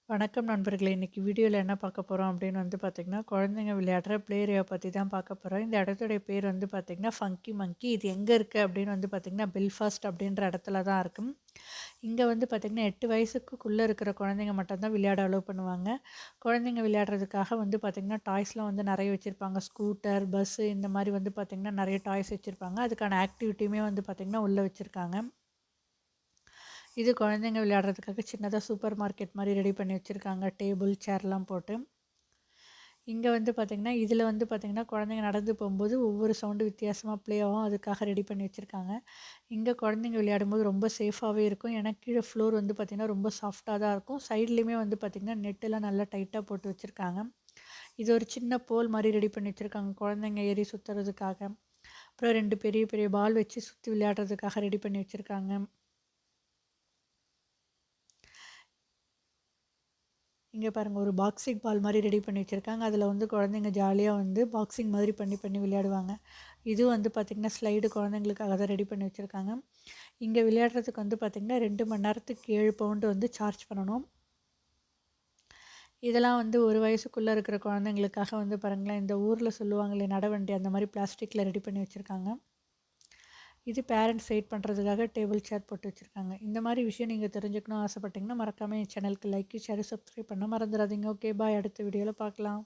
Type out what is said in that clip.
வணக்கம் நண்பர்களே! இன்னைக்கு வீடியோல என்ன பார்க்க போறோம் அப்படின்னு பார்த்தீங்கன்னா, குழந்தைங்க விளையாடுற ப்ளே ஏரியா பத்தி தான் பார்க்க போறோம். இந்த இடத்துடைய பேர் பார்த்தீங்கன்னா, ஃபங்கி மங்கி. இது எங்க இருக்கு அப்படின்னு பார்த்தீங்கன்னா, பெல்ஃபாஸ்ட் அப்படின்ற இடத்துல தான் இருக்கு. இங்க பார்த்தீங்கன்னா, 8 வயசுக்குள்ள இருக்கிற குழந்தைங்க மட்டும் தான் விளையாட அலோவ் பண்ணுவாங்க. குழந்தைங்க விளையாடுறதுக்காக பார்த்தீங்கன்னா, டாய்ஸ்லாம் நெறைய வச்சிருப்பாங்க. ஸ்கூட்டர், பஸ்ஸு இந்த மாரி பார்த்தீங்கன்னா, நெறைய டாய்ஸ் வச்சிருப்பாங்க. அதுக்கான ஆக்டிவிட்டியுமே பார்த்தீங்கன்னா, உள்ள வச்சிருக்காங்க. இது குழந்தைங்க விளையாடுறதுக்காக சின்னதா சூப்பர் மார்க்கெட் மாரி ரெடி பண்ணி வச்சிருக்காங்க. டேபிள், சேர்லாம் போட்டு. இங்க பார்த்தீங்கன்னா, இதில பார்த்தீங்கன்னா, குழந்தைங்க நடந்து போம்போது ஒவ்வொரு சவுண்டு வித்தியாசமா ப்ளே ஆகும். அதுக்காக ரெடி பண்ணி வச்சிருக்காங்க. இங்க குழந்தைங்க விளையாடும்போது ரொம்ப சேஃபாவே இருக்கும். ஏன்னா கீழ ஃப்ளோர் பார்த்தீங்கன்னா, ரொம்ப சாஃப்ட்டா தான் இருக்கும். சைட்லயுமே பார்த்தீங்கன்னா, நெட்டெல்லாம் நல்லா டைட்டா போட்டு வச்சிருக்காங்க. இது ஒரு சின்ன போல் மாரி ரெடி பண்ணி வச்சிருக்காங்க. குழந்தைங்க ஏறி சுத்துறதுக்காக. அப்புறம் 2 பெரிய பெரிய பால் வச்சு சுத்தி விளையாடுறதுக்காக ரெடி பண்ணி வச்சிருக்காங்க. இங்க பாருங்க ஒரு பாக்ஸிங் பால் மாரி ரெடி பண்ணி வச்சிருக்காங்க. அதில குழந்தைங்க ஜாலியா பாக்ஸிங் மாதிரி பண்ணி பண்ணி விளையாடுவாங்க. இது பார்த்தீங்கன்னா, ஸ்லைடு குழந்தைங்களுக்காக தான் ரெடி பண்ணி வச்சிருக்காங்க. இங்க விளையாடுறதுக்கு பார்த்தீங்கன்னா, 2 மணி நேரத்துக்கு 7 பவுண்ட் சார்ஜ் பண்ணணும். இதெல்லாம் 1 வயசுக்குள்ள இருக்கிற குழந்தைங்களுக்காக பாருங்களேன், இந்த ஊர்ல சொல்லுவாங்களே நடவண்டி அந்த மாரி பிளாஸ்டிக்ல ரெடி பண்ணி வச்சிருக்காங்க. இது பேரண்ட்ஸ் வெயிட் பண்ணுறதுக்காக டேபிள், சேர் போட்டு வச்சுருக்காங்க. இந்த மாரி விஷயம் நீங்க தெரிஞ்சுக்கணும்னு ஆசைப்பட்டீங்கன்னா, மறக்காம என் சேனலுக்கு லைக், ஷேர், சப்ஸ்கிரைப் பண்ண மறந்துடாதீங்க. Okay bye. அடுத்த வீடியோல பார்க்கலாம்.